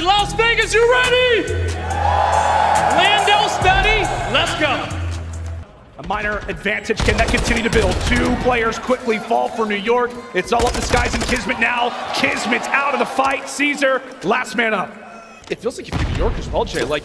Las Vegas, you ready? Lando steady, let's go. A minor advantage, can that continue to build? Two players quickly fall for New York. It's all up to Skies and Kismet now. Kismet's out of the fight. Caesar, last man up. It feels like if you're New York as well, Jay, like,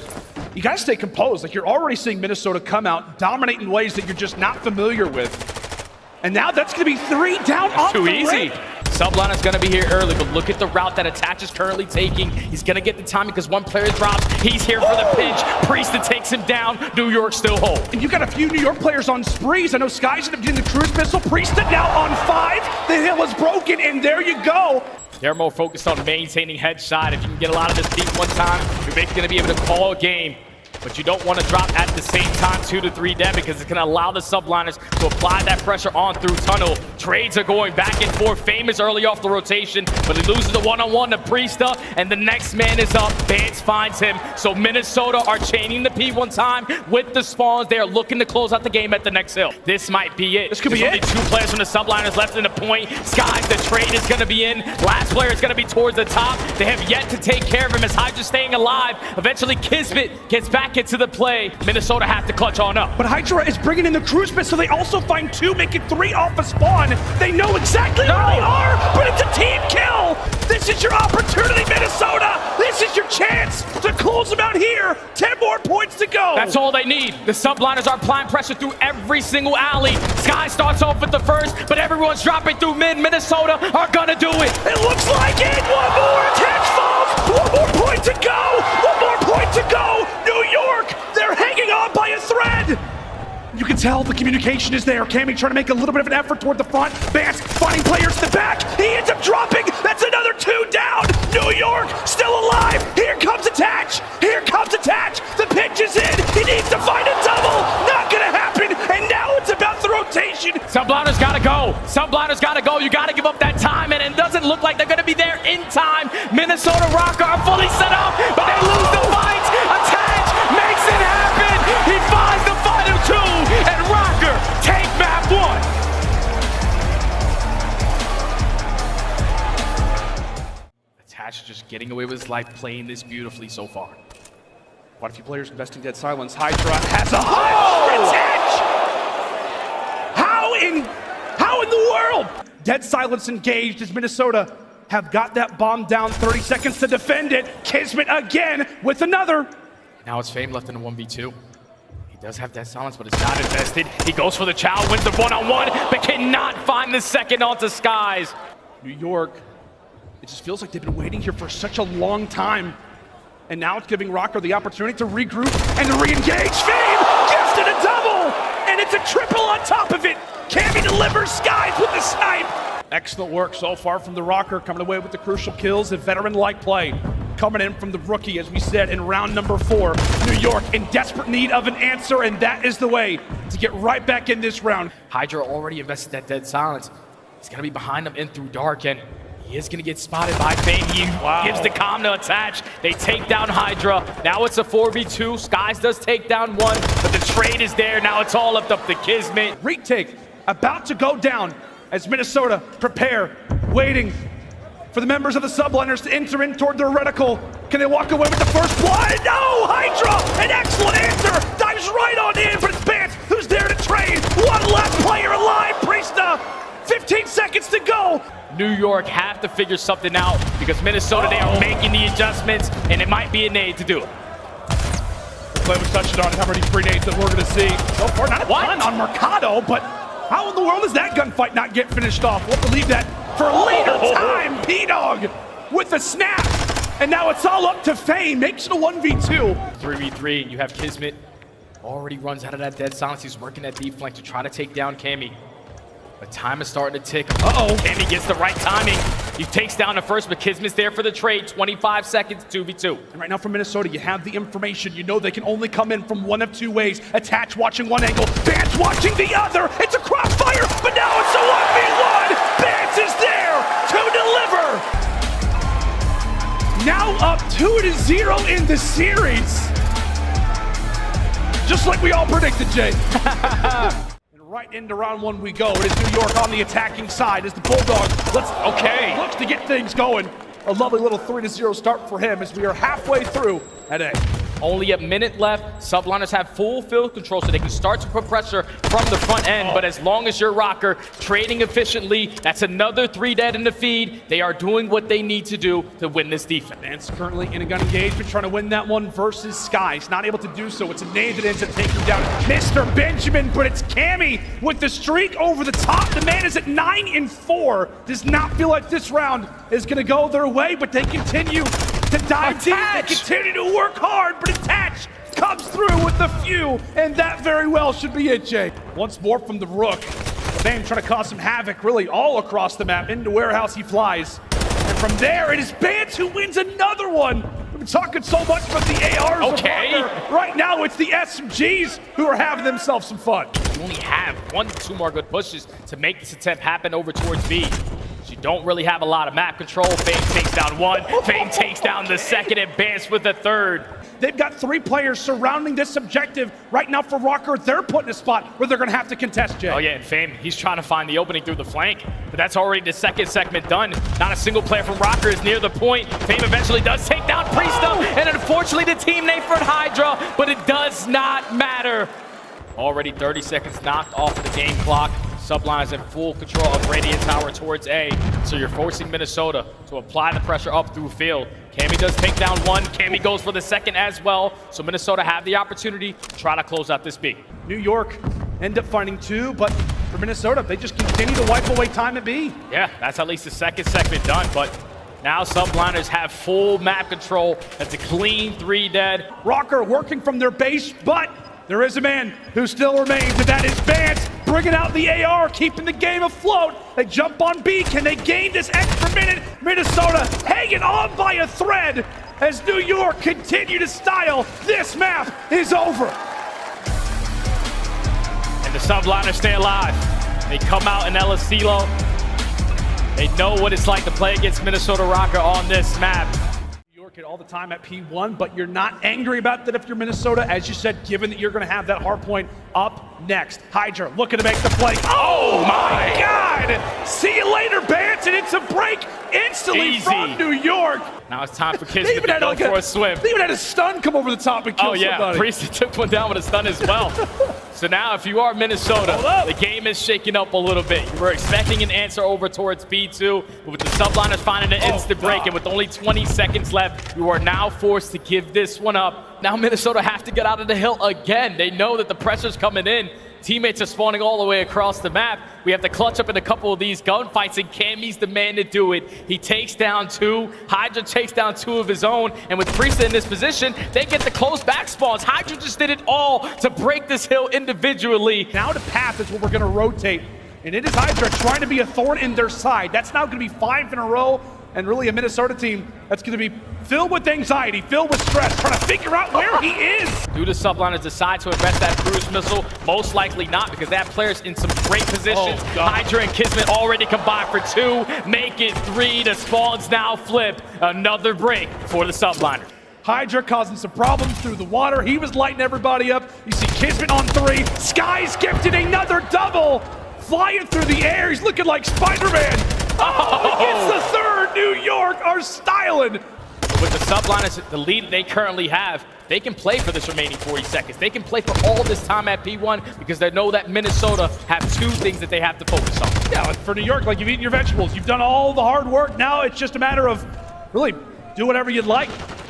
you gotta stay composed. Like, you're already seeing Minnesota come out, dominate in ways that you're just not familiar with. And now that's gonna be 3 down off the easy. rip. Subliner's gonna be here early, but look at the route that Attach is currently taking. He's gonna get the timing because one player drops. He's here for the pinch. Priest takes him down. New York still hold. And you got a few New York players on sprees. I know Skies ended up getting the cruise missile. Priest now on 5. The hill is broken, and there you go. They're more focused on maintaining headshot. If you can get a lot of this deep one time, you're basically gonna be able to call a game. But you don't want to drop at the same time 2 to 3 dead because it's going to allow the Subliners to apply that pressure on through tunnel. Trades are going back and forth. Famous early off the rotation, but he loses the one-on-one to Priesta, and the next man is up. Vance finds him. So Minnesota are chaining the P one time with the spawns. They are looking to close out the game at the next hill. This might be it. This could be it. Only 2 players from the Subliners left in the point. Skies, the trade is going to be in. Last player is going to be towards the top. They have yet to take care of him as Hydra's staying alive. Eventually, Kismet gets back into the play. Minnesota have to clutch on up. But Hydra is bringing in the cruise missile. They also find 2, making 3 off a spawn. They know exactly where they are, but it's a team kill. This is your opportunity, Minnesota. This is your chance to close them out here. 10 more points to go. That's all they need. The Subliners are applying pressure through every single alley. Sky starts off with the first, but everyone's dropping through mid. Minnesota are gonna do it. It looks like it. One more. Attach falls. One more point to go. One more point to go. New York, they're hanging on by a thread. You can tell the communication is there. Cammy trying to make a little bit of an effort toward the front. Vance finding players in the back. He ends up dropping. That's another 2 down. New York still alive. Here comes Attach. Here comes Attach. The pitch is in. He needs to find a double. Not gonna happen. And now it's about the rotation. Subliners gotta go. Subliners gotta go. You gotta give up that time, and it doesn't look like they're gonna be there in time. Minnesota Rokkr are fully set up, but they lose the fight. Attach makes it happen. He finds the final 2, and Rokkr take map 1. Attach just getting away with his life, playing this beautifully so far. Quite a few players investing dead silence. Hydra has a Attach! How in the world? Dead silence engaged as Minnesota have got that bomb down. 30 seconds to defend it. Kismet again with another. Now it's Fame left in a 1v2. He does have that silence, but it's not invested. He goes for the chow, wins the one-on-one, but cannot find the second onto Skies. New York, it just feels like they've been waiting here for such a long time. And now it's giving Rokkr the opportunity to regroup and to re-engage. Fame gifted a double, and it's a triple on top of it. Cammy delivers Skies with the snipe. Excellent work so far from the Rokkr, coming away with the crucial kills. A veteran-like play coming in from the rookie, as we said, in round number 4. New York in desperate need of an answer, and that is the way to get right back in this round. Hydra already invested that dead silence. He's going to be behind them in through dark, and he is going to get spotted by Fame. He gives the comm to Attach. They take down Hydra. Now it's a 4v2. Skies does take down 1, but the trade is there. Now it's all up to Kismet. Retake about to go down as Minnesota prepare, waiting for the members of the Subliners to enter in toward their reticle. Can they walk away with the first blood? No! Hydra! An excellent answer! Dives right on in, but it's Vance who's there to trade. One last player alive, Priesta! 15 seconds to go! New York have to figure something out because Minnesota, they are making the adjustments, and it might be a nade to do it. Play was touching on how many free nades that we're going to see. So far, not a ton on Mercado, but how in the world does that gunfight not get finished off? We'll have to leave that for later time. P-Dog with a snap. And now it's all up to Fame. Makes it a 1v2. 3v3, and you have Kismet. Already runs out of that dead silence. He's working that deep flank to try to take down Cammy. But time is starting to tick. Cammy gets the right timing. He takes down the first, but Kismet's there for the trade. 25 seconds, 2v2. And right now for Minnesota, you have the information. You know they can only come in from one of 2 ways. Attach watching one angle, Vance watching the other. It's a crossfire, but now it's a 1v1. Vance is there to deliver. Now up 2-0 in the series. Just like we all predicted, Jay. Right into round 1 we go. It is New York on the attacking side as the Bulldog looks to get things going. a lovely little 3-0 start for him as we are halfway through at A. Only a minute left. Subliners have full field control, so they can start to put pressure from the front end. But as long as you're Rokkr trading efficiently, that's another 3 dead in the feed. They are doing what they need to do to win this defense. Vance currently in a gun engagement, trying to win that one versus Sky. He's not able to do so. It's a nade that ends up taking down Mr. Benjamin, but it's Cammy with the streak over the top. The man is at 9-4. Does not feel like this round is going to go their way, but they continue to dive deep. They continue to work hard, but Attach comes through with a few, and that very well should be it, Jay. Once more from the Rook. Bam trying to cause some havoc really all across the map. Into Warehouse he flies. And from there, it is Bance who wins another one. We've been talking so much about the ARs of Rokkr. Right now, it's the SMGs who are having themselves some fun. You only have 1 to 2 more good pushes to make this attempt happen over towards B. You don't really have a lot of map control. Fame takes down one. Fame takes down the second, and Bance with the third. They've got 3 players surrounding this objective right now for Rokkr. They're put in a spot where they're going to have to contest, Jay. Oh yeah, and Fame, he's trying to find the opening through the flank, but that's already the second segment done. Not a single player from Rokkr is near the point. Fame eventually does take down Priesta, and unfortunately the teammate for Hydra, but it does not matter. Already 30 seconds knocked off the game clock. Subliners in full control of Radiant Tower towards A, so you're forcing Minnesota to apply the pressure up through field. Cammy does take down one. Cammy goes for the second as well, so Minnesota have the opportunity to try to close out this B. New York end up finding 2, but for Minnesota, they just continue to wipe away time at B. Yeah, that's at least the second segment done, but now Subliners have full map control. That's a clean 3 dead. Rokkr working from their base, but there is a man who still remains, and that is Vance, bringing out the AR, keeping the game afloat. They jump on B. Can they gain this extra minute? Minnesota hanging on by a thread as New York continue to style. This map is over. And the Subliners stay alive. They come out in LSCLO. They know what it's like to play against Minnesota Rokkr on this map. All the time at P1, but you're not angry about that if you're Minnesota, as you said, given that you're going to have that hard point up next. Hydra looking to make the play. Oh my God! See you later, Bance, and it's a break instantly from New York. Now it's time for Kismet to go for a swim. They even had a stun come over the top and kill somebody. Priest took one down with a stun as well. So now if you are Minnesota, the game is shaking up a little bit. You were expecting an answer over towards B2, but with the Subliners finding an instant break and with only 20 seconds left, you are now forced to give this one up. Now Minnesota have to get out of the hill again. They know that the pressure's coming in. Teammates are spawning all the way across the map. We have to clutch up in a couple of these gunfights, and Cammy's the man to do it. He takes down 2. Hydra takes down 2 of his own, and with Priesta in this position, they get the close back spawns. Hydra just did it all to break this hill individually. Now the path is what we're going to rotate, and it is Hydra trying to be a thorn in their side. That's now going to be 5 in a row, and really a Minnesota team that's going to be filled with anxiety, filled with stress, trying to figure out where he is. Do the Subliners decide to invest that cruise missile? Most likely not, because they have players in some great positions. Hydra and Kismet already combined for 2, make it 3. The spawns now flip. Another break for the Subliners. Hydra causing some problems through the water. He was lighting everybody up. You see Kismet on 3. Sky's gifted another double. Flying through the air. He's looking like Spider-Man. Oh, he gets the 3rd. New York are styling. With the Subliners, the lead they currently have, they can play for this remaining 40 seconds. They can play for all this time at P1 because they know that Minnesota have 2 things that they have to focus on. Yeah, for New York, like you've eaten your vegetables. You've done all the hard work. Now it's just a matter of really do whatever you'd like.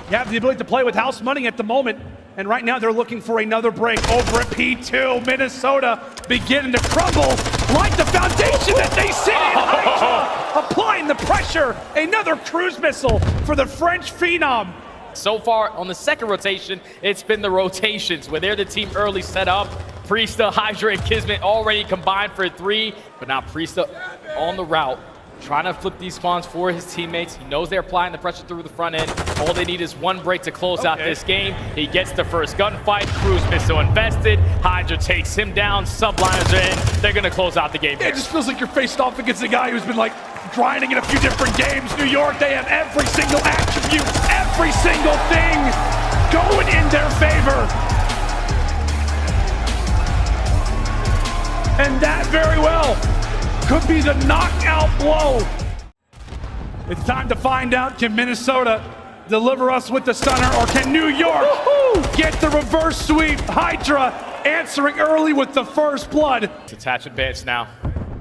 You have the ability to play with house money at the moment. And right now they're looking for another break over at P2. Minnesota beginning to crumble like the foundation that they sit in. Hydra applying the pressure. Another cruise missile for the French phenom. So far on the second rotation, it's been the rotations where they're the team early set up. Priesta, Hydra, and Kismet already combined for 3, but now Priesta on the route, trying to flip these spawns for his teammates. He knows they're applying the pressure through the front end. All they need is 1 break to close out this game. He gets the first gunfight. Cruise missile invested. Hydra takes him down. Subliners are in. They're going to close out the game. It just feels like you're faced off against a guy who's been like grinding in a few different games. New York, they have every single attribute, every single thing going in their favor. And that very well could be the knockout blow. It's time to find out, can Minnesota deliver us with the stunner, or can New York get the reverse sweep? Hydra answering early with the first blood. It's attached advance now.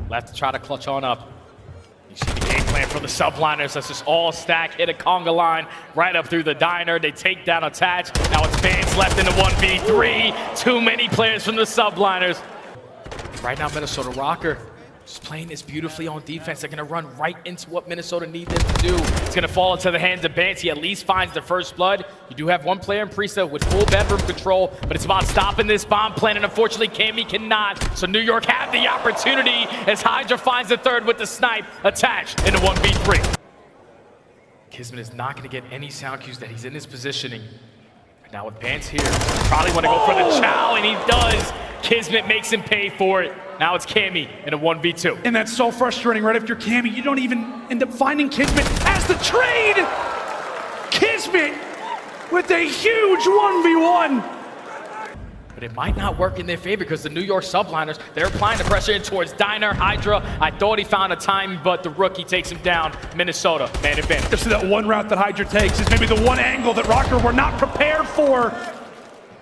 Left to try to clutch on up. You see the game plan for the Subliners. That's just all stack, hit a conga line right up through the diner. They take down attach. Now it's fans left in the 1v3. Too many players from the Subliners. Right now, Minnesota Rokkr just playing this beautifully on defense. They're going to run right into what Minnesota needs them to do. It's going to fall into the hands of Bance. He at least finds the first blood. You do have one player in Priesta with full bedroom control, but it's about stopping this bomb plan, and unfortunately, Cammy cannot. So New York have the opportunity as Hydra finds the third with the snipe attached in the 1v3. Kismet is not going to get any sound cues that he's in his positioning. Now with Bance here, probably want to go for the chow, and he does. Kismet makes him pay for it. Now it's Cammy in a 1v2. And that's so frustrating, right? If you're Cammy, you don't even end up finding Kismet as the trade! Kismet with a huge 1v1. But it might not work in their favor because the New York Subliners, they're applying the pressure in towards Diner, Hydra. I thought he found a time, but the rookie takes him down. Minnesota, man advantage. So that one route that Hydra takes is maybe the one angle that Rokkr were not prepared for.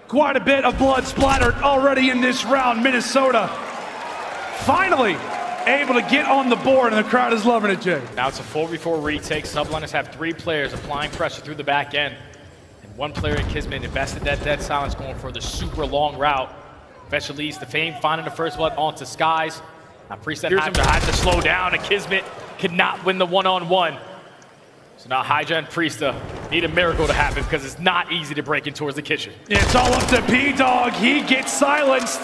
Quite a bit of blood splattered already in this round. Minnesota finally able to get on the board, and the crowd is loving it, Jay. Now it's a 4v4 retake. Subliners have 3 players applying pressure through the back end. And one player in Kismet invested that dead silence going for the super long route. Eventually leads to Fame, finding the first blood onto Skies. Now Priest and Hydra had to slow down, and Kismet could not win the one-on-one. So now Hydra and Priesta need a miracle to happen because it's not easy to break in towards the kitchen. It's all up to P-Dog. He gets silenced.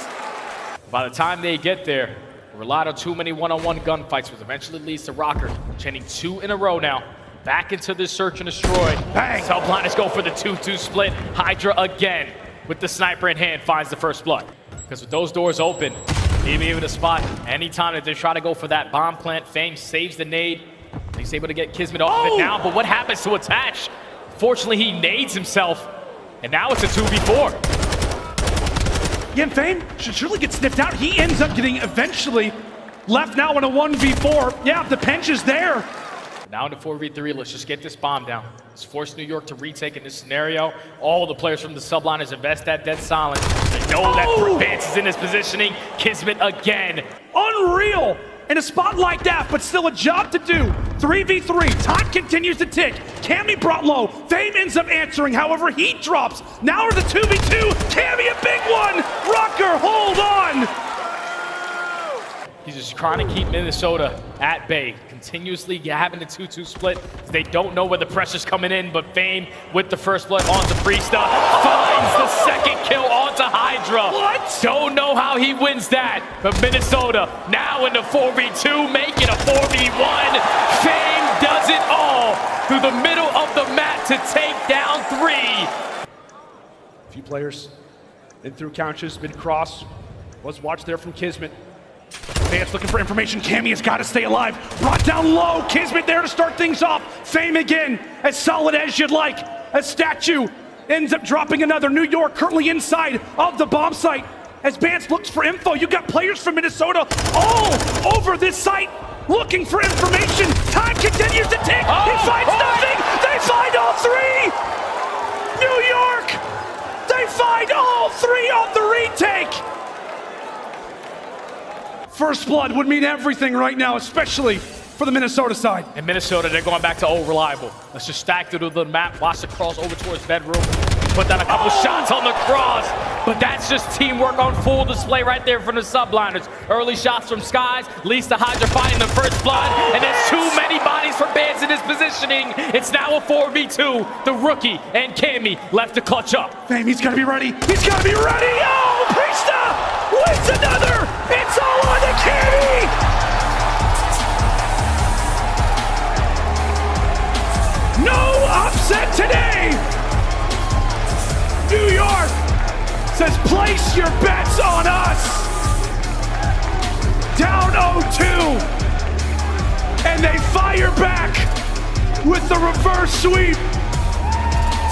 By the time they get there, relied on too many one-on-one gunfights, which eventually leads to Rokkr chaining 2 in a row now. Back into this search and destroy. Bang! Subliners go for the 2-2 split. Hydra again with the sniper in hand finds the first blood. Because with those doors open, he'll be able to spot anytime that they try to go for that bomb plant. Fame saves the nade. He's able to get Kismet off of it now, but what happens to attach? Fortunately, he nades himself, and now it's a 2v4. Yeah, Fame should surely get sniffed out. He ends up getting eventually left now in a 1v4. Yeah, the pinch is there. Now into 4v3, let's just get this bomb down. Let's force New York to retake in this scenario. All the players from the Subliners invest that dead silence. They know that Bance is in his positioning. Kismet again. Unreal in a spot like that, but still a job to do. 3v3, time continues to tick. Cammy brought low, Fame ends up answering, however he drops. Now to the 2v2, Cammy a big one! Rokkr, hold on! He's just trying to keep Minnesota at bay, continuously having the 2-2 split. They don't know where the pressure's coming in, but Fame with the first blood onto Priesta finds the second kill onto Hydra. What? Don't know how he wins that, but Minnesota now into 4v2, make it a 4v1. Fame does it all through the middle of the map to take down 3. A few players in through couches, mid-cross. Was watched there from Kismet. Vance looking for information. Cammy has got to stay alive. Brought down low. Kismet there to start things off. Fame again, as solid as you'd like. A statue ends up dropping another. New York currently inside of the bomb site. As Vance looks for info, you got players from Minnesota all over this site looking for information. Time continues to tick. He finds nothing. They find all 3. New York, they find all 3 on the retake. First blood would mean everything right now, especially for the Minnesota side. In Minnesota, they're going back to old reliable. Let's just stack through the map, watch the cross over towards bedroom. Put down a couple shots on the cross, but that's just teamwork on full display right there from the Subliners. Early shots from Skies, leads to Hydra finding the first blood, and there's too many bodies for Bance in his positioning. It's now a 4v2. The rookie and Cammy left to clutch up. Fame, he's got to be ready. He's got to be ready. Oh, Priesta wins another. It's all on to Cammy. No upset today. New York says place your bets on us. Down 0-2. And they fire back with the reverse sweep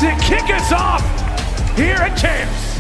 to kick us off here at Champs.